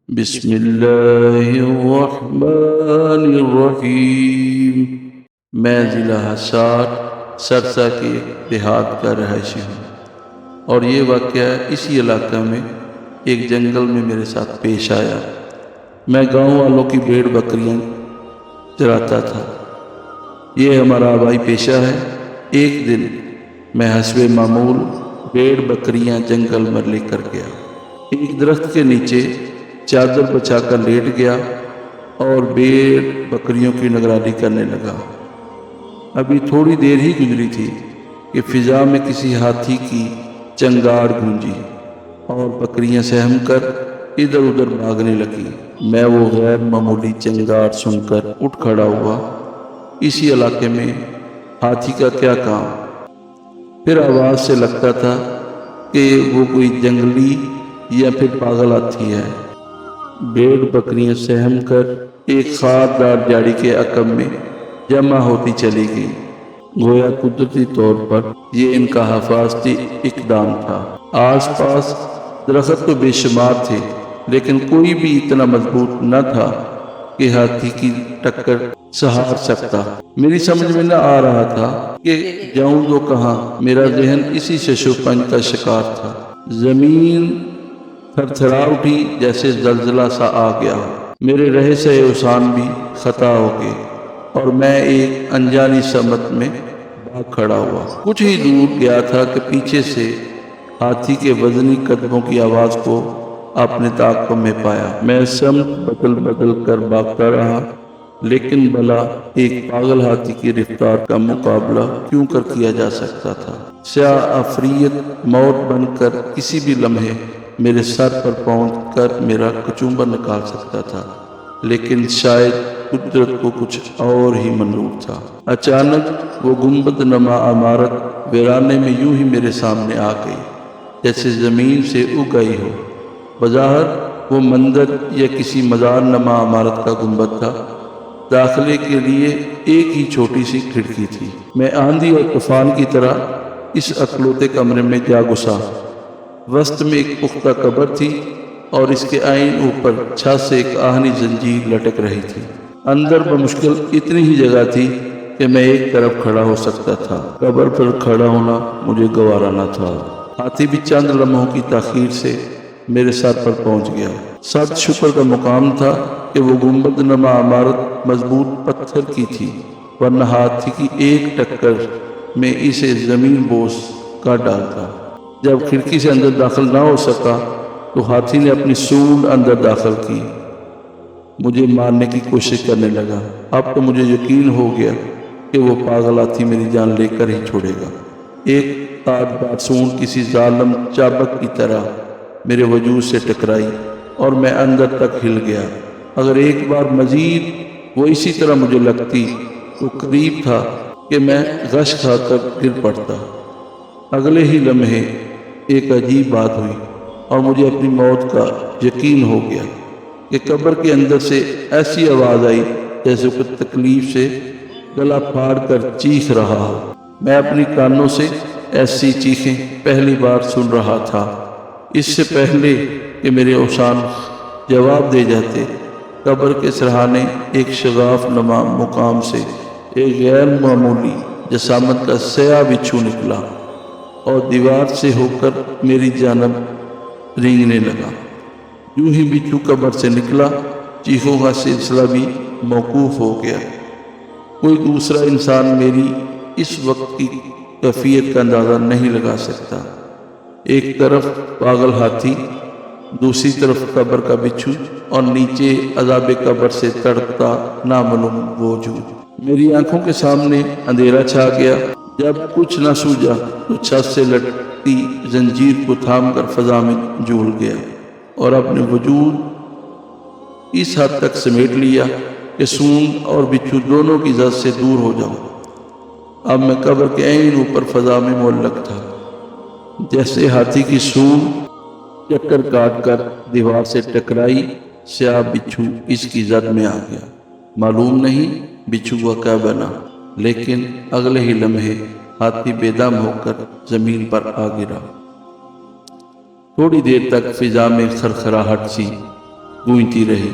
بسم اللہ الرحمن الرحیم۔ میں ضلع حصار سرسا کے دیہات کا رہائشی ہوں، اور یہ واقعہ اسی علاقہ میں ایک جنگل میں میرے ساتھ پیش آیا۔ میں گاؤں والوں کی بھیڑ بکریاں چراتا تھا، یہ ہمارا آبائی پیشہ ہے۔ ایک دن میں حسب معمول بھیڑ بکریاں جنگل میں لے کر گیا۔ ایک درخت کے نیچے چادر بچھا کر لیٹ گیا اور بھیڑ بکریوں کی نگرانی کرنے لگا۔ ابھی تھوڑی دیر ہی گزری تھی کہ فضا میں کسی ہاتھی کی چنگاڑ گونجی اور بکریاں سہم کر ادھر ادھر بھاگنے لگی۔ میں وہ غیر معمولی چنگاڑ سن کر اٹھ کھڑا ہوا۔ اسی علاقے میں ہاتھی کا کیا کام؟ پھر آواز سے لگتا تھا کہ وہ کوئی جنگلی یا پھر پاگل ہاتھی ہے۔ بھیڑ بکریاں سہم کر ایک خاردار جھاڑی کے عقب میں جمع ہوتی چلی گئی، گویا قدرتی طور پر یہ ان کا حفاظتی اقدام تھا۔ آس پاس درخت تو بے شمار تھے، لیکن کوئی بھی اتنا مضبوط نہ تھا کہ ہاتھی کی ٹکر سہار سکتا۔ میری سمجھ میں نہ آ رہا تھا کہ جاؤں تو کہاں۔ میرا ذہن اسی شش و پنج کا شکار تھا۔ زمین تھر تھرا اٹھی جیسے زلزلہ سا آ گیا۔ میرے رہے سہے اوسان بھی خطا ہو گئے اور میں ایک انجانی سمت میں بھاگ کھڑا ہوا۔ کچھ ہی دور گیا تھا کہ پیچھے سے ہاتھی کے وزنی قدموں کی آواز کو اپنے تعاقب میں پایا۔ میں سمت بدل کر بھاگتا رہا، لیکن بھلا ایک پاگل ہاتھی کی رفتار کا مقابلہ کیوں کر کیا جا سکتا تھا؟ سیاہ عفریت موت بن کر کسی بھی لمحے میرے سر پر پہنچ کر میرا کچومبر نکال سکتا تھا، لیکن شاید قدرت کو کچھ اور ہی منظور تھا۔ اچانک وہ گنبد نما عمارت ویرانے میں یوں ہی میرے سامنے آ گئی، جیسے زمین سے اگ گئی ہو۔ بظاہر وہ منظر یا کسی مزار نما عمارت کا گنبد تھا۔ داخلے کے لیے ایک ہی چھوٹی سی کھڑکی تھی۔ میں آندھی اور طوفان کی طرح اس اکلوتے کمرے میں جا گھسا۔ وسط میں ایک پختہ قبر تھی اور اس کے عین اوپر چھت سے ایک آہنی زنجیر لٹک رہی تھی۔ اندر بمشکل اتنی ہی جگہ تھی کہ میں ایک طرف کھڑا ہو سکتا تھا۔ قبر پر کھڑا ہونا مجھے گوارا نہ تھا۔ ہاتھی بھی چند لمحوں کی تاخیر سے میرے سر پر پہنچ گیا۔ سب شکر کا مقام تھا کہ وہ گنبد نما عمارت مضبوط پتھر کی تھی، ورنہ ہاتھی کی ایک ٹکر میں اسے زمین بوس کر ڈالتا۔ جب کھڑکی سے اندر داخل نہ ہو سکا تو ہاتھی نے اپنی سونڈ اندر داخل کی، مجھے مارنے کی کوشش کرنے لگا۔ اب تو مجھے یقین ہو گیا کہ وہ پاگل ہاتھی میری جان لے کر ہی چھوڑے گا۔ ایک آدھ بار سونڈ کسی ظالم چابک کی طرح میرے وجود سے ٹکرائی اور میں اندر تک ہل گیا۔ اگر ایک بار مزید وہ اسی طرح مجھے لگتی تو قریب تھا کہ میں غش کھا کر گر پڑتا۔ اگلے ہی لمحے ایک عجیب بات ہوئی اور مجھے اپنی موت کا یقین ہو گیا کہ قبر کے اندر سے ایسی آواز آئی جیسے کوئی تکلیف سے گلا پھاڑ کر چیخ رہا ہو۔ میں اپنی کانوں سے ایسی چیخیں پہلی بار سن رہا تھا۔ اس سے پہلے کہ میرے اوسان جواب دے جاتے، قبر کے سرہانے ایک شگاف نما مقام سے ایک غیر معمولی جسامت کا سیاہ بچھو نکلا اور دیوار سے ہو کر میری جانب رینگنے لگا۔ یوں ہی بچھو قبر سے نکلا، چیخوں کا سلسلہ بھی موقوف ہو گیا۔ کوئی دوسرا انسان میری اس وقت کی کیفیت کا اندازہ نہیں لگا سکتا۔ ایک طرف پاگل ہاتھی، دوسری طرف قبر کا بچھو اور نیچے عذاب قبر سے تڑپتا نامعلوم وجود۔ میری آنکھوں کے سامنے اندھیرا چھا گیا۔ جب کچھ نہ سوجا تو چھت سے لٹکتی زنجیر کو تھام کر فضا میں جھول گیا اور اپنے وجود اس حد تک سمیٹ لیا کہ سونڈ اور بچھو دونوں کی زد سے دور ہو جاؤں۔ اب میں قبر کے عین اوپر فضا میں معلق تھا، جیسے ہاتھی کی سونڈ چکر کاٹ کر دیوار سے ٹکرائی سیاہ بچھو اس کی زد میں آ گیا۔ معلوم نہیں بچھو کا کیا بنا، لیکن اگلے ہی لمحے ہاتھی بے دم ہو کر زمین پر آ گرا۔ تھوڑی دیر تک فضا میں خرخراہٹ سی گونجتی رہی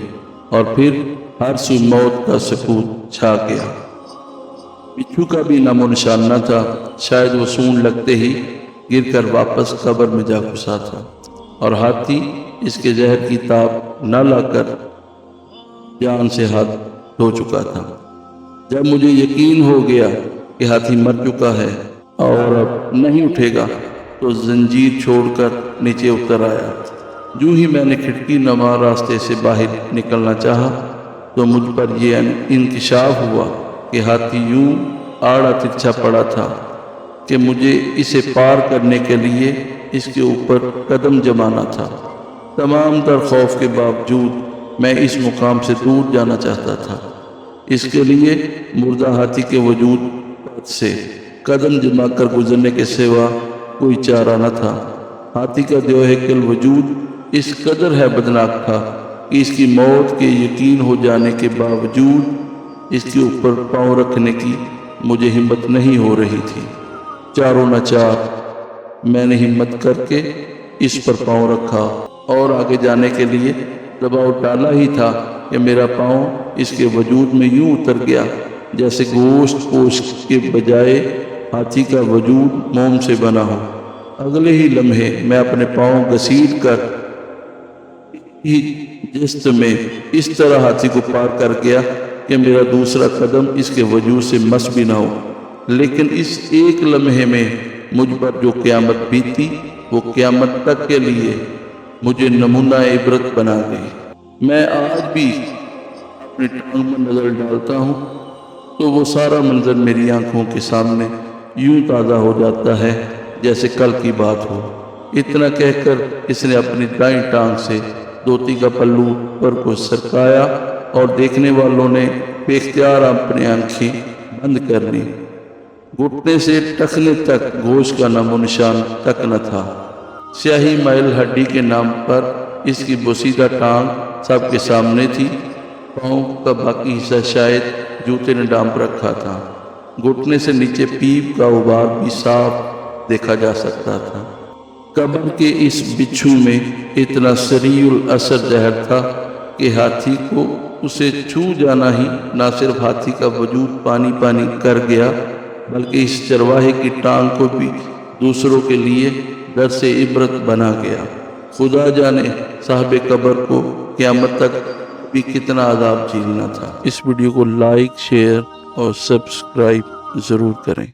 اور پھر ہر سو موت کا سکوت چھا گیا۔ بچھو کا بھی نام و نشان نہ تھا، شاید وہ سون لگتے ہی گر کر واپس قبر میں جا گھسا تھا، اور ہاتھی اس کے زہر کی تاب نہ لا کر جان سے ہاتھ دھو چکا تھا۔ جب مجھے یقین ہو گیا کہ ہاتھی مر چکا ہے اور اب نہیں اٹھے گا تو زنجیر چھوڑ کر نیچے اتر آیا۔ جو ہی میں نے کھڑکی نما راستے سے باہر نکلنا چاہا تو مجھ پر یہ انکشاف ہوا کہ ہاتھی یوں آڑا ترچھا پڑا تھا کہ مجھے اسے پار کرنے کے لیے اس کے اوپر قدم جمانا تھا۔ تمام تر خوف کے باوجود میں اس مقام سے دور جانا چاہتا تھا۔ اس کے لیے مردہ ہاتھی کے وجود سے قدم جما کر گزرنے کے سوا کوئی چارہ نہ تھا۔ ہاتھی کا دیو ہیکل وجود اس قدر ہے بدناک تھا کہ اس کی موت کے یقین ہو جانے کے باوجود اس کے اوپر پاؤں رکھنے کی مجھے ہمت نہیں ہو رہی تھی۔ چاروں ناچار میں نے ہمت کر کے اس پر پاؤں رکھا اور آگے جانے کے لیے دباؤ ڈالا ہی تھا کہ میرا پاؤں اس کے وجود میں یوں اتر گیا جیسے گوشت پوش کے بجائے ہاتھی کا وجود موم سے بنا ہو۔ اگلے ہی لمحے میں اپنے پاؤں گھسیٹ کر ہی جست میں اس طرح ہاتھی کو پار کر گیا کہ میرا دوسرا قدم اس کے وجود سے مس بھی نہ ہو۔ لیکن اس ایک لمحے میں مجھ پر جو قیامت بیتی وہ قیامت تک کے لیے مجھے نمونہ عبرت بنا گئی۔ میں آج بھی اپنی ٹانگ میں نظر ڈالتا ہوں تو وہ سارا منظر میری آنکھوں کے سامنے یوں تازہ ہو جاتا ہے جیسے کل کی بات ہو۔ اتنا کہہ کر اس نے اپنی دائیں ٹانگ سے دھوتی کا پلو پر کو سرکایا اور دیکھنے والوں نے بے اختیار اپنی آنکھیں بند کر لی۔ گھٹنے سے ٹخنے تک گوشت کا نام و نشان تک نہ تھا۔ سیاہی مائل ہڈی کے نام پر اس کی بوسیدہ ٹانگ سب کے سامنے تھی۔ پاؤں کا باقی حصہ شاید جوتے نے ڈانپ رکھا تھا۔ گھٹنے سے نیچے پیپ کا غبار بھی صاف دیکھا جا سکتا تھا۔ قبر کے اس بچھو میں اتنا سریع الاثر زہر تھا کہ ہاتھی کو اسے چھو جانا ہی نہ صرف ہاتھی کا وجود پانی پانی کر گیا بلکہ اس چرواہے کی ٹانگ کو بھی دوسروں کے لیے درس عبرت بنا گیا۔ خدا جانے صاحب قبر کو قیامت تک بھی کتنا عذاب جھیلنا تھا۔ اس ویڈیو کو لائک، شیئر اور سبسکرائب ضرور کریں۔